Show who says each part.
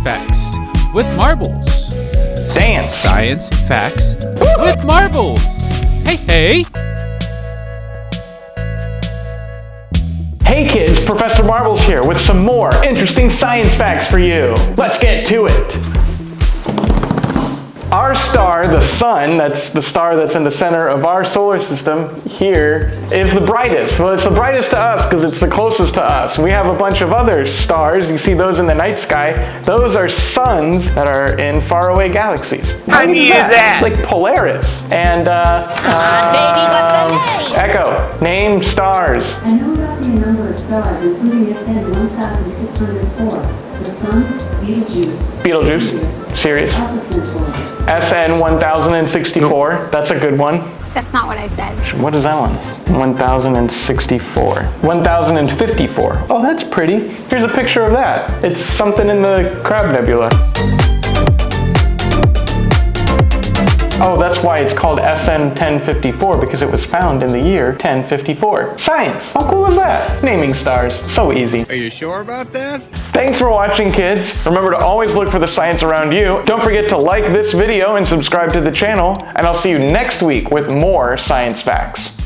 Speaker 1: Facts with marbles.
Speaker 2: Dance.
Speaker 1: Science facts with marbles. Hey, hey.
Speaker 2: Hey kids, Professor Marbles here with some more interesting science facts for you. Let's get to it. Our star, the sun, that's the star that's in the center of our solar system here, is the brightest. Well, it's the brightest to us because it's the closest to us. We have a bunch of other stars. You see those in the night sky. Those are suns that are in faraway galaxies.
Speaker 3: How neat is that?
Speaker 2: Like Polaris. And, Echo, name stars.
Speaker 4: I know roughly a number of stars, including SN 1604, the Sun, Betelgeuse,
Speaker 2: Sirius.
Speaker 4: Alpha Centauri.
Speaker 2: SN 1064, that's a good one.
Speaker 5: That's not what I said.
Speaker 2: What is that one? 1064. 1054. Oh, that's pretty. Here's a picture of that. It's something in the Crab Nebula. Oh, that's why it's called SN 1054, because it was found in the year 1054. Science! How cool is that? Naming stars. So easy.
Speaker 3: Are you sure about that?
Speaker 2: Thanks for watching, kids. Remember to always look for the science around you. Don't forget to like this video and subscribe to the channel, and I'll see you next week with more science facts.